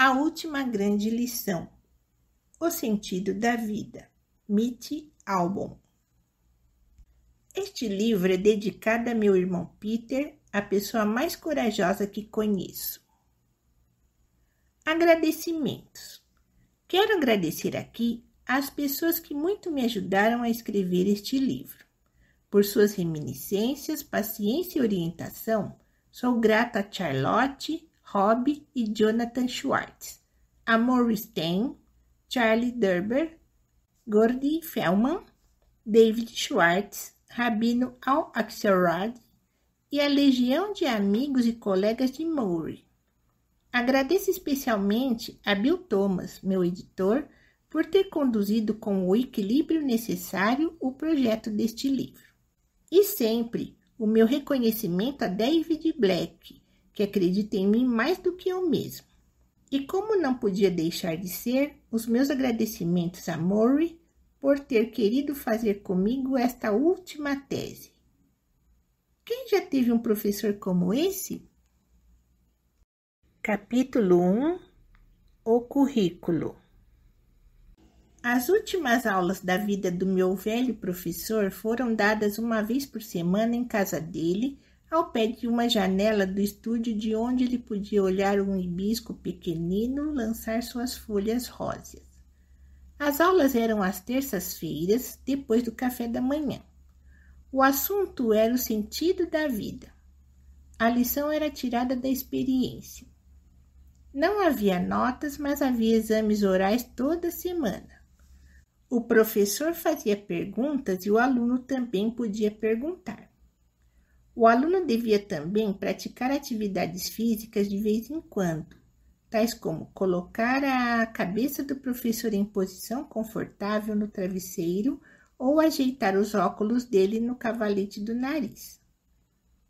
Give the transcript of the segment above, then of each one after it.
A última grande lição. O sentido da vida. Mitch Albom. Este livro é dedicado a meu irmão Peter, a pessoa mais corajosa que conheço. Agradecimentos. Quero agradecer aqui às pessoas que muito me ajudaram a escrever este livro. Por suas reminiscências, paciência e orientação, sou grata a Charlotte, Rob e Jonathan Schwartz, a Maurice Stein, Charlie Derber, Gordy Feldman, David Schwartz, Rabino Al-Axelrod e a legião de amigos e colegas de Maury. Agradeço especialmente a Bill Thomas, meu editor, por ter conduzido com o equilíbrio necessário o projeto deste livro. E sempre o meu reconhecimento a David Black, que acredita em mim mais do que eu mesmo. E como não podia deixar de ser, os meus agradecimentos a Maury por ter querido fazer comigo esta última tese. Quem já teve um professor como esse? Capítulo 1. O currículo. As últimas aulas da vida do meu velho professor foram dadas uma vez por semana em casa dele, ao pé de uma janela do estúdio de onde ele podia olhar um hibisco pequenino lançar suas folhas róseas. As aulas eram às terças-feiras, depois do café da manhã. O assunto era o sentido da vida. A lição era tirada da experiência. Não havia notas, mas havia exames orais toda semana. O professor fazia perguntas e o aluno também podia perguntar. O aluno devia também praticar atividades físicas de vez em quando, tais como colocar a cabeça do professor em posição confortável no travesseiro ou ajeitar os óculos dele no cavalete do nariz.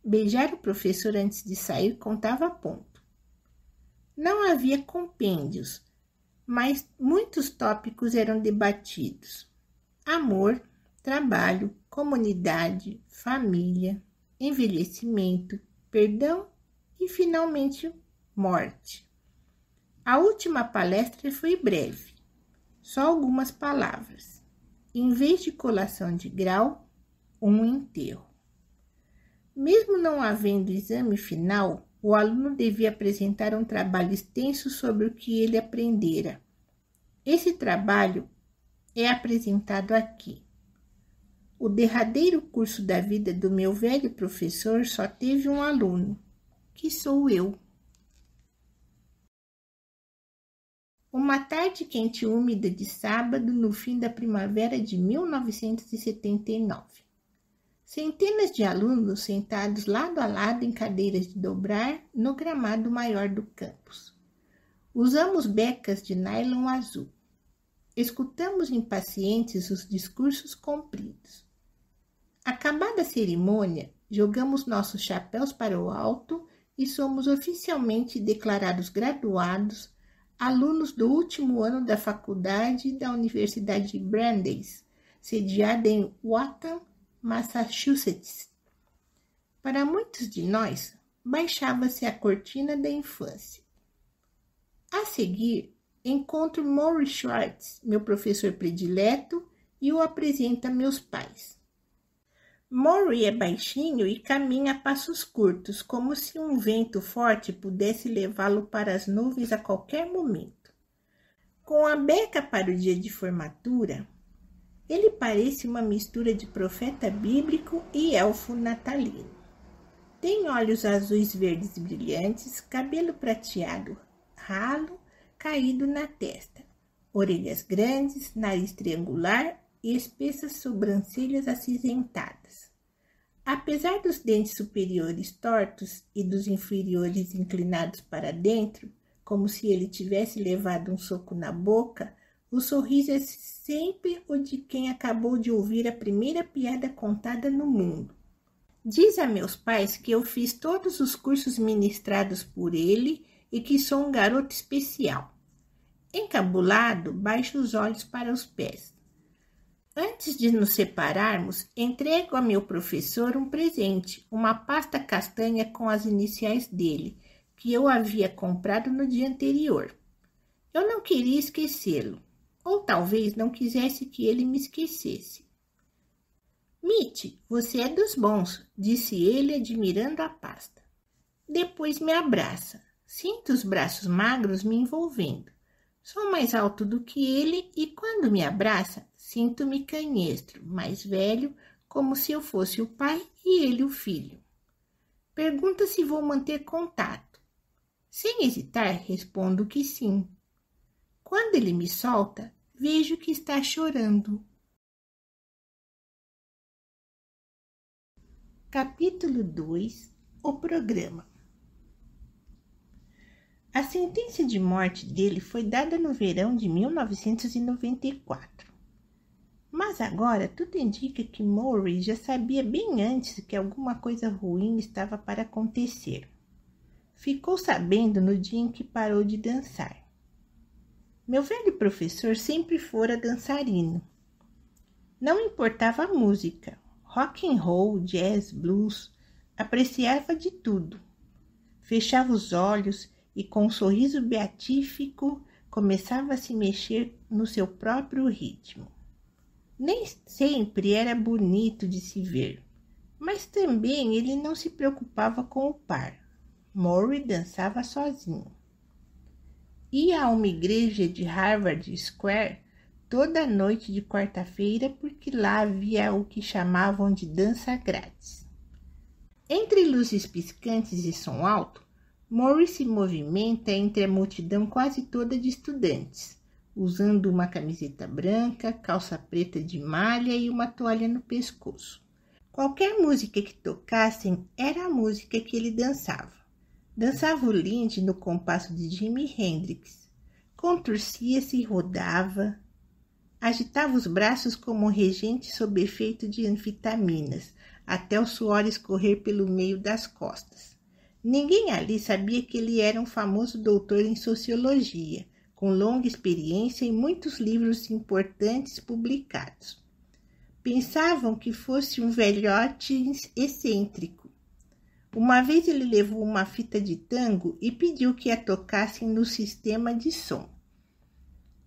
Beijar o professor antes de sair contava ponto. Não havia compêndios, mas muitos tópicos eram debatidos. Amor, trabalho, comunidade, família, envelhecimento, perdão e, finalmente, morte. A última palestra foi breve, só algumas palavras. Em vez de colação de grau, um enterro. Mesmo não havendo exame final, o aluno devia apresentar um trabalho extenso sobre o que ele aprendera. Esse trabalho é apresentado aqui. O derradeiro curso da vida do meu velho professor só teve um aluno, que sou eu. Uma tarde quente e úmida de sábado, no fim da primavera de 1979. Centenas de alunos sentados lado a lado em cadeiras de dobrar no gramado maior do campus. Usamos becas de nylon azul. Escutamos impacientes os discursos compridos. Acabada a cerimônia, jogamos nossos chapéus para o alto e somos oficialmente declarados graduados, alunos do último ano da faculdade da Universidade de Brandeis, sediada em Waltham, Massachusetts. Para muitos de nós, baixava-se a cortina da infância. A seguir, encontro Maurice Schwartz, meu professor predileto, e o apresento a meus pais. Maury é baixinho e caminha a passos curtos, como se um vento forte pudesse levá-lo para as nuvens a qualquer momento. Com a beca para o dia de formatura, ele parece uma mistura de profeta bíblico e elfo natalino. Tem olhos azuis verdes brilhantes, cabelo prateado ralo, caído na testa, orelhas grandes, nariz triangular e espessas sobrancelhas acinzentadas. Apesar dos dentes superiores tortos e dos inferiores inclinados para dentro, como se ele tivesse levado um soco na boca, o sorriso é sempre o de quem acabou de ouvir a primeira piada contada no mundo. Diz a meus pais que eu fiz todos os cursos ministrados por ele e que sou um garoto especial. Encabulado, baixo os olhos para os pés. Antes de nos separarmos, entrego a meu professor um presente, uma pasta castanha com as iniciais dele, que eu havia comprado no dia anterior. Eu não queria esquecê-lo, ou talvez não quisesse que ele me esquecesse. Mitty, você é dos bons, disse ele, admirando a pasta. Depois me abraça. Sinto os braços magros me envolvendo. Sou mais alto do que ele e quando me abraça, sinto-me canhestro, mais velho, como se eu fosse o pai e ele o filho. Pergunta se vou manter contato. Sem hesitar, respondo que sim. Quando ele me solta, vejo que está chorando. Capítulo 2. O programa. A sentença de morte dele foi dada no verão de 1994. Mas agora tudo indica que Murray já sabia bem antes que alguma coisa ruim estava para acontecer. Ficou sabendo no dia em que parou de dançar. Meu velho professor sempre fora dançarino. Não importava a música, rock and roll, jazz, blues, apreciava de tudo. Fechava os olhos e com um sorriso beatífico começava a se mexer no seu próprio ritmo. Nem sempre era bonito de se ver, mas também ele não se preocupava com o par. Murray dançava sozinho. Ia a uma igreja de Harvard Square toda noite de quarta-feira porque lá havia o que chamavam de dança grátis. Entre luzes piscantes e som alto, Murray se movimenta entre a multidão quase toda de estudantes, usando uma camiseta branca, calça preta de malha e uma toalha no pescoço. Qualquer música que tocassem era a música que ele dançava. Dançava o Lindy no compasso de Jimi Hendrix. Contorcia-se e rodava. Agitava os braços como um regente sob efeito de anfetaminas, até o suor escorrer pelo meio das costas. Ninguém ali sabia que ele era um famoso doutor em sociologia, com longa experiência e muitos livros importantes publicados. Pensavam que fosse um velhote excêntrico. Uma vez ele levou uma fita de tango e pediu que a tocassem no sistema de som.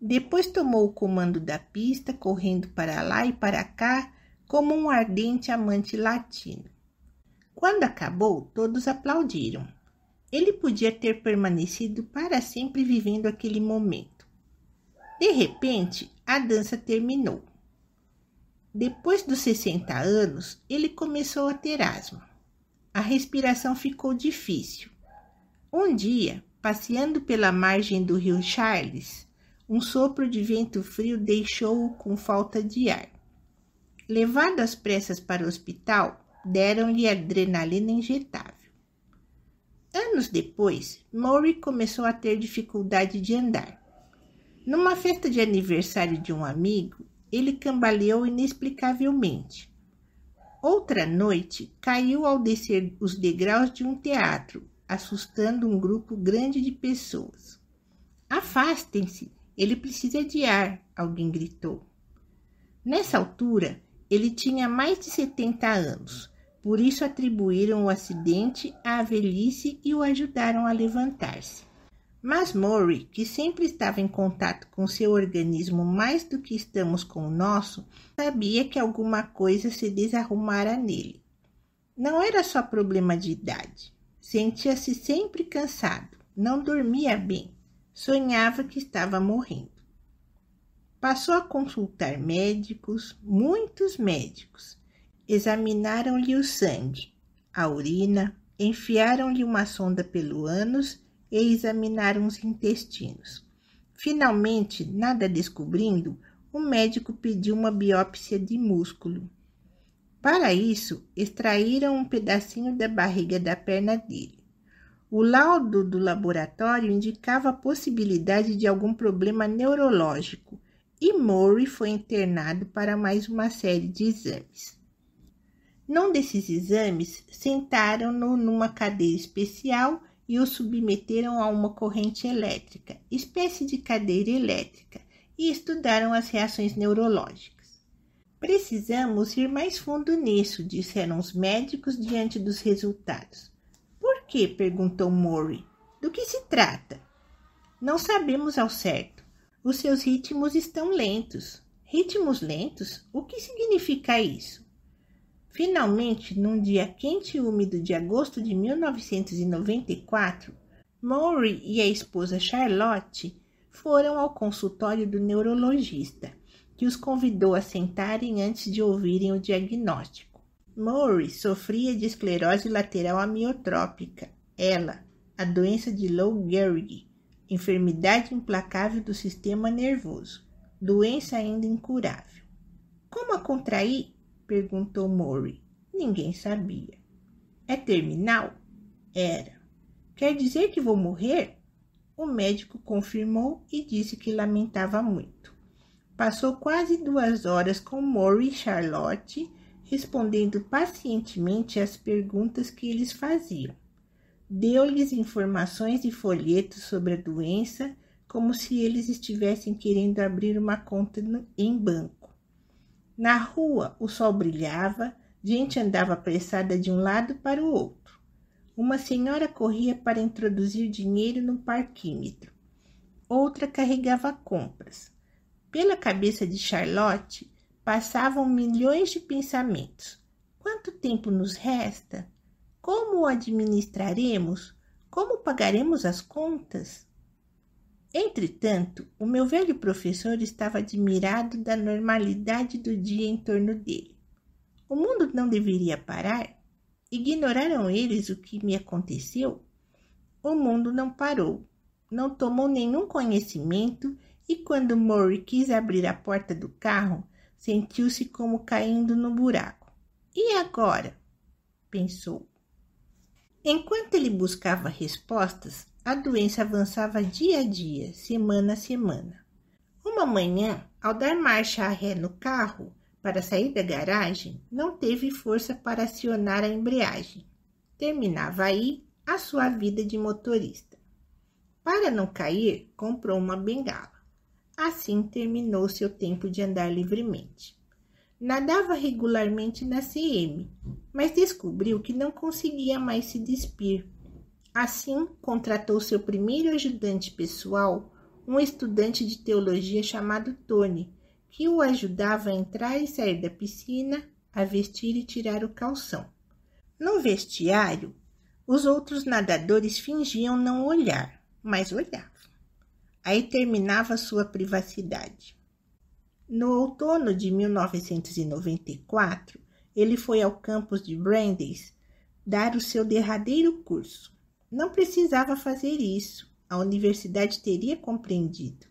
Depois tomou o comando da pista, correndo para lá e para cá, como um ardente amante latino. Quando acabou, todos aplaudiram. Ele podia ter permanecido para sempre vivendo aquele momento. De repente, a dança terminou. Depois dos 60 anos, ele começou a ter asma. A respiração ficou difícil. Um dia, passeando pela margem do rio Charles, um sopro de vento frio deixou-o com falta de ar. Levado às pressas para o hospital, deram-lhe adrenalina injetável. Anos depois, Murray começou a ter dificuldade de andar. Numa festa de aniversário de um amigo, ele cambaleou inexplicavelmente. Outra noite, caiu ao descer os degraus de um teatro, assustando um grupo grande de pessoas. Afastem-se, ele precisa de ar, alguém gritou. Nessa altura, ele tinha mais de 70 anos, por isso atribuíram o acidente à velhice e o ajudaram a levantar-se. Mas Murray, que sempre estava em contato com seu organismo mais do que estamos com o nosso, sabia que alguma coisa se desarrumara nele. Não era só problema de idade. Sentia-se sempre cansado, não dormia bem, sonhava que estava morrendo. Passou a consultar médicos, muitos médicos. Examinaram-lhe o sangue, a urina, enfiaram-lhe uma sonda pelo ânus e examinaram os intestinos. Finalmente, nada descobrindo, o médico pediu uma biópsia de músculo. Para isso, extraíram um pedacinho da barriga da perna dele. O laudo do laboratório indicava a possibilidade de algum problema neurológico e Murray foi internado para mais uma série de exames. Num desses exames, sentaram-no numa cadeira especial e o submeteram a uma corrente elétrica, espécie de cadeira elétrica, e estudaram as reações neurológicas. Precisamos ir mais fundo nisso, disseram os médicos diante dos resultados. Por quê? Perguntou Murray. Do que se trata? Não sabemos ao certo. Os seus ritmos estão lentos. Ritmos lentos? O que significa isso? Finalmente, num dia quente e úmido de agosto de 1994, Maury e a esposa Charlotte foram ao consultório do neurologista, que os convidou a sentarem antes de ouvirem o diagnóstico. Maury sofria de esclerose lateral amiotrópica, a doença de Lou Gehrig, enfermidade implacável do sistema nervoso, doença ainda incurável. Como a contrair? Perguntou Maury. Ninguém sabia. É terminal? Era. Quer dizer que vou morrer? O médico confirmou e disse que lamentava muito. Passou quase 2 horas com Maury e Charlotte, respondendo pacientemente às perguntas que eles faziam. Deu-lhes informações e folhetos sobre a doença, como se eles estivessem querendo abrir uma conta em banco. Na rua, o sol brilhava, gente andava apressada de um lado para o outro. Uma senhora corria para introduzir dinheiro no parquímetro. Outra carregava compras. Pela cabeça de Charlotte passavam milhões de pensamentos. Quanto tempo nos resta? Como o administraremos? Como pagaremos as contas? Entretanto, o meu velho professor estava admirado da normalidade do dia em torno dele. O mundo não deveria parar? Ignoraram eles o que me aconteceu? O mundo não parou, não tomou nenhum conhecimento e quando Maury quis abrir a porta do carro, sentiu-se como caindo no buraco. E agora? Pensou. Enquanto ele buscava respostas, a doença avançava dia a dia, semana a semana. Uma manhã, ao dar marcha ré no carro para sair da garagem, não teve força para acionar a embreagem. Terminava aí a sua vida de motorista. Para não cair, comprou uma bengala. Assim terminou seu tempo de andar livremente. Nadava regularmente na CM, mas descobriu que não conseguia mais se despir. Assim, contratou seu primeiro ajudante pessoal, um estudante de teologia chamado Tony, que o ajudava a entrar e sair da piscina, a vestir e tirar o calção. No vestiário, os outros nadadores fingiam não olhar, mas olhavam. Aí terminava sua privacidade. No outono de 1994, ele foi ao campus de Brandeis dar o seu derradeiro curso. Não precisava fazer isso, a universidade teria compreendido.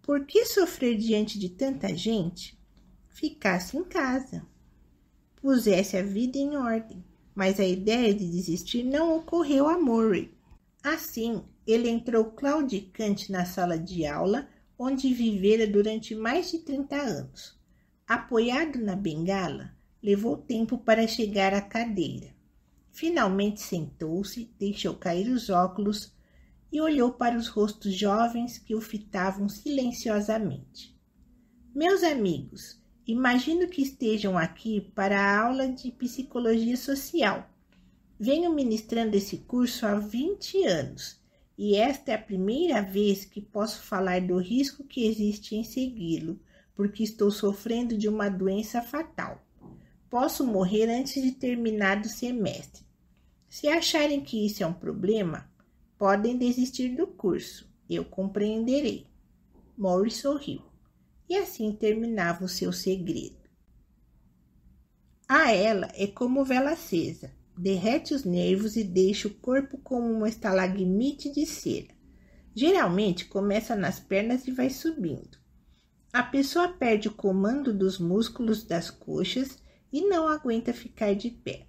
Por que sofrer diante de tanta gente? Ficasse em casa. Pusesse a vida em ordem, mas a ideia de desistir não ocorreu a Maury. Assim, ele entrou claudicante na sala de aula, onde vivera durante mais de 30 anos. Apoiado na bengala, levou tempo para chegar à cadeira. Finalmente sentou-se, deixou cair os óculos e olhou para os rostos jovens que o fitavam silenciosamente. Meus amigos, imagino que estejam aqui para a aula de psicologia social. Venho ministrando esse curso há 20 anos e esta é a primeira vez que posso falar do risco que existe em segui-lo, porque estou sofrendo de uma doença fatal. Posso morrer antes de terminar o semestre. Se acharem que isso é um problema, podem desistir do curso. Eu compreenderei. Maury sorriu. E assim terminava o seu segredo. A ela é como vela acesa. Derrete os nervos e deixa o corpo como uma estalagmite de cera. Geralmente começa nas pernas e vai subindo. A pessoa perde o comando dos músculos das coxas e não aguenta ficar de pé.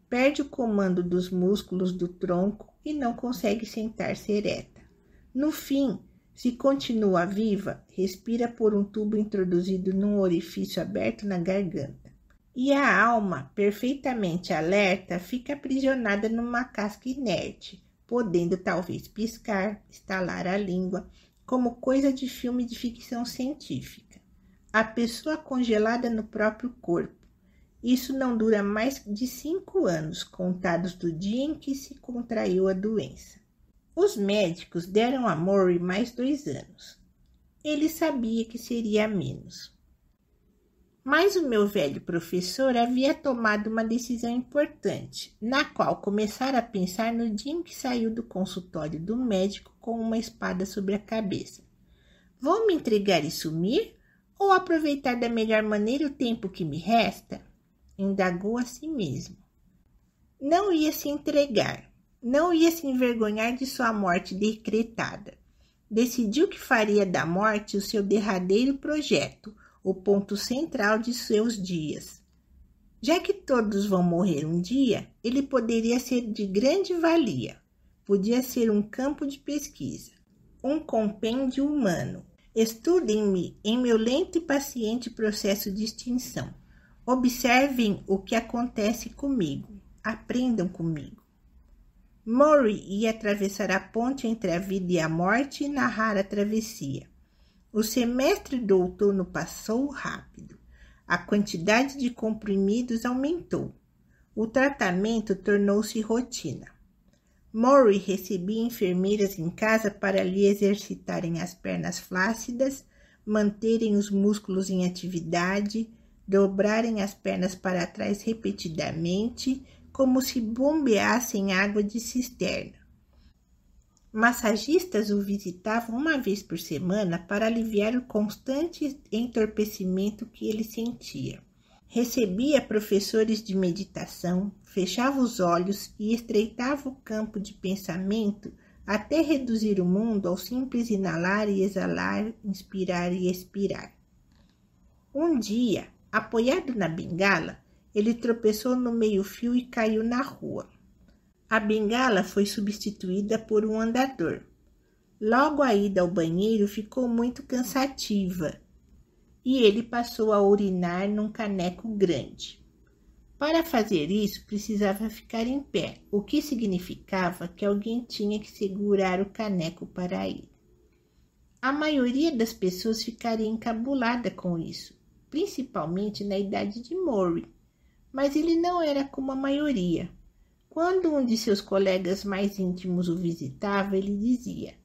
Perde o comando dos músculos do tronco e não consegue sentar-se ereta. No fim, se continua viva, respira por um tubo introduzido num orifício aberto na garganta. E a alma, perfeitamente alerta, fica aprisionada numa casca inerte, podendo talvez piscar, estalar a língua, como coisa de filme de ficção científica. A pessoa congelada no próprio corpo. Isso não dura mais de 5 anos, contados do dia em que se contraiu a doença. Os médicos deram a Murray mais 2 anos. Ele sabia que seria menos. Mas o meu velho professor havia tomado uma decisão importante, na qual começara a pensar no dia em que saiu do consultório do médico com uma espada sobre a cabeça. Vou me entregar e sumir? Ou aproveitar da melhor maneira o tempo que me resta? Indagou a si mesmo. Não ia se entregar, não ia se envergonhar de sua morte decretada. Decidiu que faria da morte o seu derradeiro projeto, o ponto central de seus dias. Já que todos vão morrer um dia, ele poderia ser de grande valia. Podia ser um campo de pesquisa, um compêndio humano. Estudem-me em meu lento e paciente processo de extinção. Observem o que acontece comigo. Aprendam comigo. Murray ia atravessar a ponte entre a vida e a morte e narrar a travessia. O semestre do outono passou rápido. A quantidade de comprimidos aumentou. O tratamento tornou-se rotina. Murray recebia enfermeiras em casa para lhe exercitarem as pernas flácidas, manterem os músculos em atividade, dobrarem as pernas para trás repetidamente, como se bombeassem água de cisterna. Massagistas o visitavam uma vez por semana para aliviar o constante entorpecimento que ele sentia. Recebia professores de meditação, fechava os olhos e estreitava o campo de pensamento até reduzir o mundo ao simples inalar e exalar, inspirar e expirar. Um dia, apoiado na bengala, ele tropeçou no meio-fio e caiu na rua. A bengala foi substituída por um andador. Logo a ida ao banheiro ficou muito cansativa e ele passou a urinar num caneco grande. Para fazer isso, precisava ficar em pé, o que significava que alguém tinha que segurar o caneco para ele. A maioria das pessoas ficaria encabulada com isso, principalmente na idade de Murray, mas ele não era como a maioria. Quando um de seus colegas mais íntimos o visitava, ele dizia: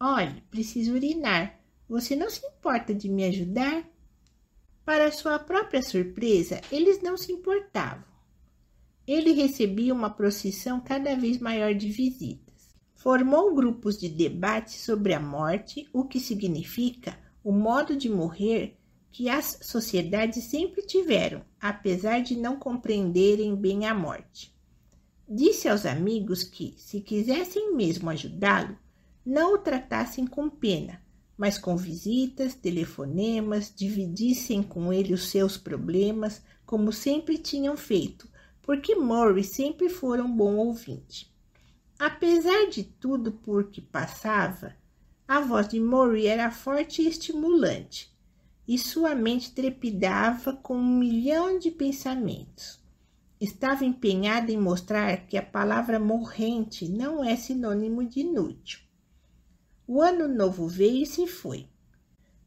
"Olhe, preciso urinar. Você não se importa de me ajudar?" Para sua própria surpresa, eles não se importavam. Ele recebia uma procissão cada vez maior de visitas. Formou grupos de debate sobre a morte, o que significa o modo de morrer que as sociedades sempre tiveram, apesar de não compreenderem bem a morte. Disse aos amigos que, se quisessem mesmo ajudá-lo, não o tratassem com pena, mas com visitas, telefonemas, dividissem com ele os seus problemas, como sempre tinham feito, porque Murray sempre foi um bom ouvinte. Apesar de tudo por que passava, a voz de Murray era forte e estimulante, e sua mente trepidava com 1.000.000 de pensamentos. Estava empenhada em mostrar que a palavra morrente não é sinônimo de inútil. O ano novo veio e se foi.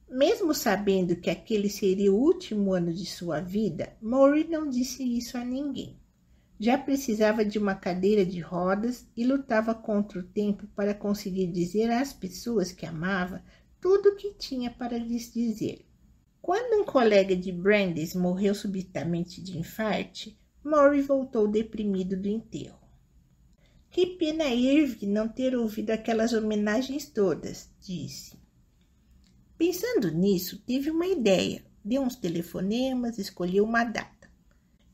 Mesmo sabendo que aquele seria o último ano de sua vida, Murray não disse isso a ninguém. Já precisava de uma cadeira de rodas e lutava contra o tempo para conseguir dizer às pessoas que amava tudo o que tinha para lhes dizer. Quando um colega de Brandeis morreu subitamente de infarte, Murray voltou deprimido do enterro. Que pena Irving não ter ouvido aquelas homenagens todas, disse. Pensando nisso, teve uma ideia, deu uns telefonemas, escolheu uma data.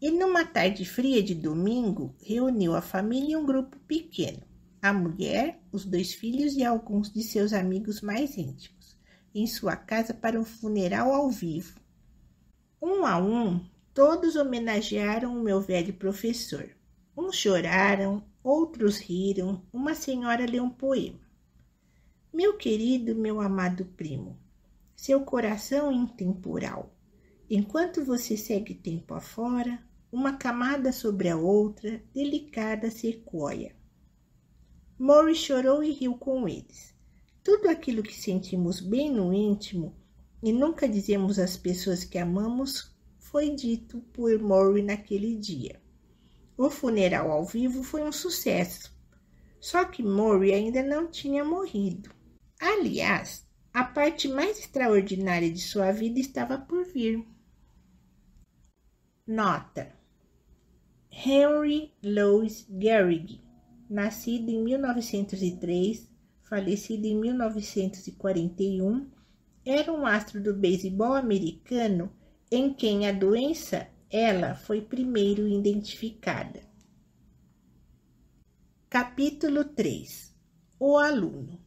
E numa tarde fria de domingo, reuniu a família em um grupo pequeno, a mulher, os 2 filhos e alguns de seus amigos mais íntimos, em sua casa para um funeral ao vivo. Um a um, todos homenagearam o meu velho professor. Uns choraram, outros riram, uma senhora leu um poema. Meu querido, meu amado primo, seu coração intemporal, enquanto você segue tempo afora, uma camada sobre a outra, delicada sequoia. Murray chorou e riu com eles. Tudo aquilo que sentimos bem no íntimo e nunca dizemos às pessoas que amamos foi dito por Murray naquele dia. O funeral ao vivo foi um sucesso. Só que Murray ainda não tinha morrido. Aliás, a parte mais extraordinária de sua vida estava por vir. Nota: Henry Louis Gehrig, nascido em 1903, falecido em 1941, era um astro do beisebol americano em quem a doença foi primeiro identificada. Capítulo 3. O aluno.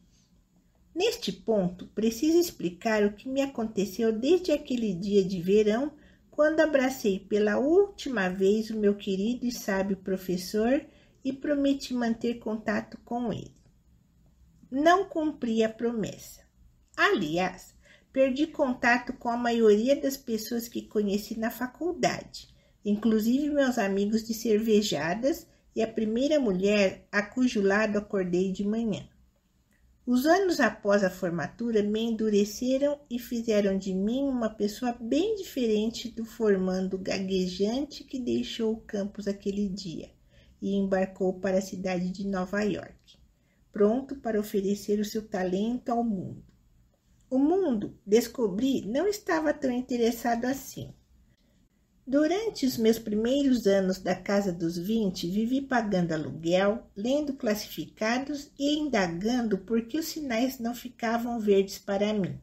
Neste ponto, preciso explicar o que me aconteceu desde aquele dia de verão, quando abracei pela última vez o meu querido e sábio professor e prometi manter contato com ele. Não cumpri a promessa. Aliás, perdi contato com a maioria das pessoas que conheci na faculdade, inclusive meus amigos de cervejadas e a primeira mulher a cujo lado acordei de manhã. Os anos após a formatura me endureceram e fizeram de mim uma pessoa bem diferente do formando gaguejante que deixou o campus aquele dia e embarcou para a cidade de Nova York, pronto para oferecer o seu talento ao mundo. O mundo, descobri, não estava tão interessado assim. Durante os meus primeiros anos da casa dos 20, vivi pagando aluguel, lendo classificados e indagando por que os sinais não ficavam verdes para mim.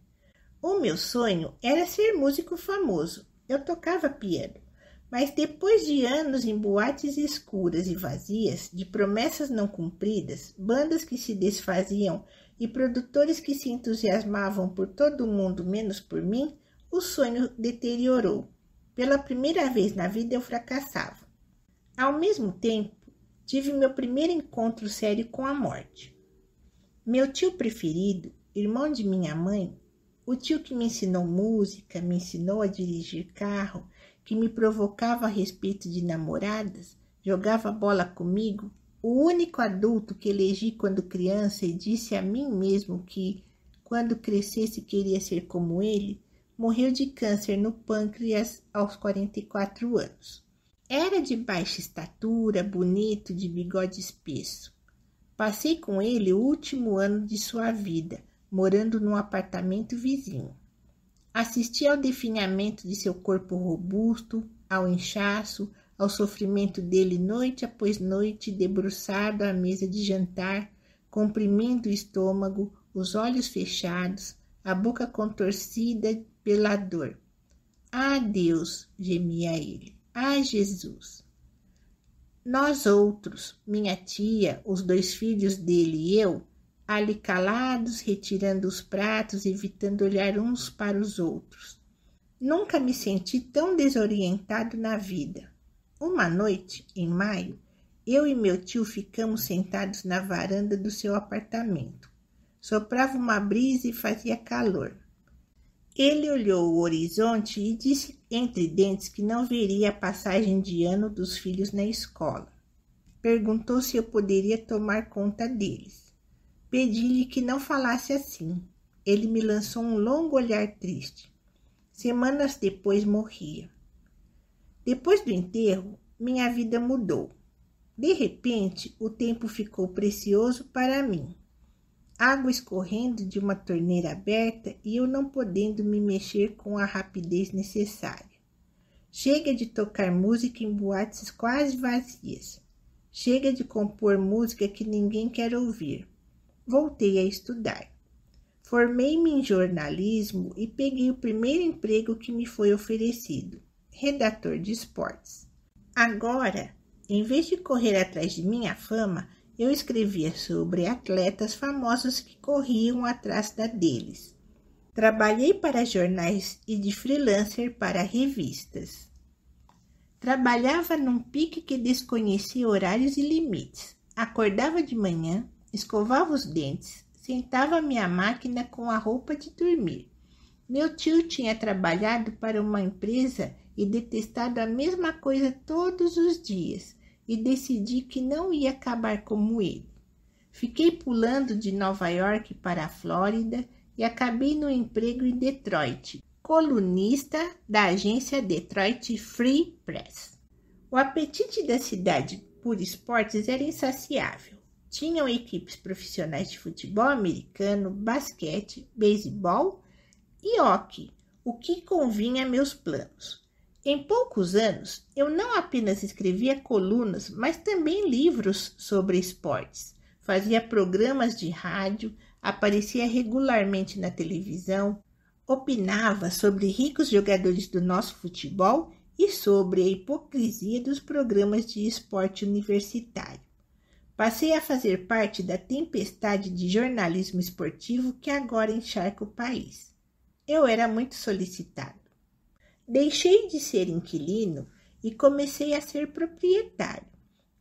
O meu sonho era ser músico famoso. Eu tocava piano, mas depois de anos em boates escuras e vazias, de promessas não cumpridas, bandas que se desfaziam e produtores que se entusiasmavam por todo mundo menos por mim, o sonho deteriorou. Pela primeira vez na vida eu fracassava. Ao mesmo tempo, tive meu primeiro encontro sério com a morte. Meu tio preferido, irmão de minha mãe, o tio que me ensinou música, me ensinou a dirigir carro, que me provocava a respeito de namoradas, jogava bola comigo, o único adulto que elegi quando criança e disse a mim mesmo que, quando crescesse, queria ser como ele, morreu de câncer no pâncreas aos 44 anos. Era de baixa estatura, bonito, de bigode espesso. Passei com ele o último ano de sua vida, morando num apartamento vizinho. Assisti ao definhamento de seu corpo robusto, ao inchaço, ao sofrimento dele noite após noite, debruçado à mesa de jantar, comprimindo o estômago, os olhos fechados, a boca contorcida pela dor. Ah, Deus, gemia ele. Ah, Jesus. Nós outros, minha tia, os 2 filhos dele e eu, ali calados, retirando os pratos, evitando olhar uns para os outros. Nunca me senti tão desorientado na vida. Uma noite, em maio, eu e meu tio ficamos sentados na varanda do seu apartamento. Soprava uma brisa e fazia calor. Ele olhou o horizonte e disse entre dentes que não veria a passagem de ano dos filhos na escola. Perguntou se eu poderia tomar conta deles. Pedi-lhe que não falasse assim. Ele me lançou um longo olhar triste. Semanas depois morria. Depois do enterro, minha vida mudou. De repente, o tempo ficou precioso para mim. Água escorrendo de uma torneira aberta e eu não podendo me mexer com a rapidez necessária. Chega de tocar música em boates quase vazias. Chega de compor música que ninguém quer ouvir. Voltei a estudar. Formei-me em jornalismo e peguei o primeiro emprego que me foi oferecido, redator de esportes. Agora, em vez de correr atrás de minha fama, eu escrevia sobre atletas famosos que corriam atrás da deles. Trabalhei para jornais e de freelancer para revistas. Trabalhava num pique que desconhecia horários e limites. Acordava de manhã, escovava os dentes, sentava minha máquina com a roupa de dormir. Meu tio tinha trabalhado para uma empresa e detestado a mesma coisa todos os dias. E decidi que não ia acabar como ele. Fiquei pulando de Nova York para a Flórida e acabei no emprego em Detroit, colunista da agência Detroit Free Press. O apetite da cidade por esportes era insaciável. Tinham equipes profissionais de futebol americano, basquete, beisebol e hóquei, o que convinha a meus planos. Em poucos anos, eu não apenas escrevia colunas, mas também livros sobre esportes. Fazia programas de rádio, aparecia regularmente na televisão, opinava sobre ricos jogadores do nosso futebol e sobre a hipocrisia dos programas de esporte universitário. Passei a fazer parte da tempestade de jornalismo esportivo que agora encharca o país. Eu era muito solicitado. Deixei de ser inquilino e comecei a ser proprietário.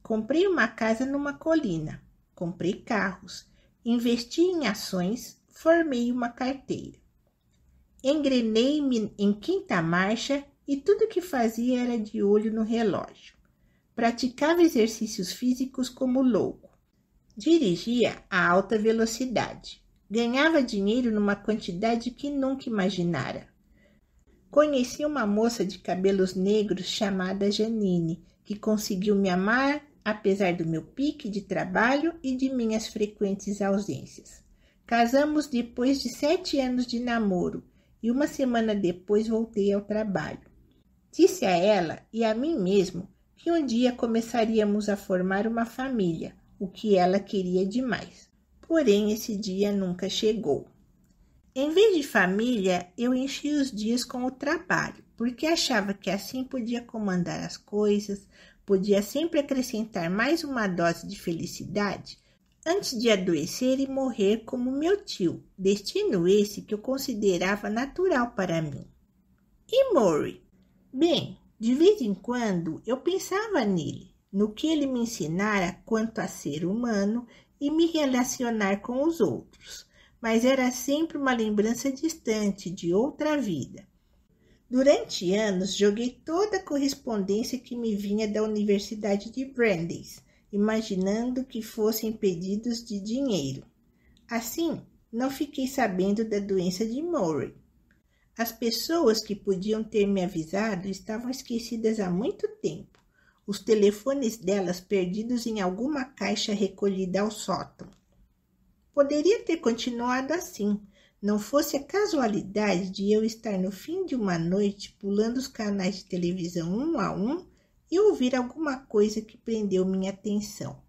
Comprei uma casa numa colina, comprei carros, investi em ações, formei uma carteira. Engrenei-me em quinta marcha e tudo que fazia era de olho no relógio. Praticava exercícios físicos como louco. Dirigia a alta velocidade. Ganhava dinheiro numa quantidade que nunca imaginara. Conheci uma moça de cabelos negros chamada Janine, que conseguiu me amar apesar do meu pique de trabalho e de minhas frequentes ausências. Casamos depois de 7 anos de namoro e uma semana depois voltei ao trabalho. Disse a ela e a mim mesmo que um dia começaríamos a formar uma família, o que ela queria demais. Porém, esse dia nunca chegou. Em vez de família, eu enchi os dias com o trabalho, porque achava que assim podia comandar as coisas, podia sempre acrescentar mais uma dose de felicidade antes de adoecer e morrer como meu tio, destino esse que eu considerava natural para mim. E Murray? Bem, de vez em quando eu pensava nele, no que ele me ensinara quanto a ser humano e me relacionar com os outros, mas era sempre uma lembrança distante de outra vida. Durante anos, joguei toda a correspondência que me vinha da Universidade de Brandeis, imaginando que fossem pedidos de dinheiro. Assim, não fiquei sabendo da doença de Murray. As pessoas que podiam ter me avisado estavam esquecidas há muito tempo, os telefones delas perdidos em alguma caixa recolhida ao sótão. Poderia ter continuado assim, não fosse a casualidade de eu estar no fim de uma noite pulando os canais de televisão um a um e ouvir alguma coisa que prendeu minha atenção.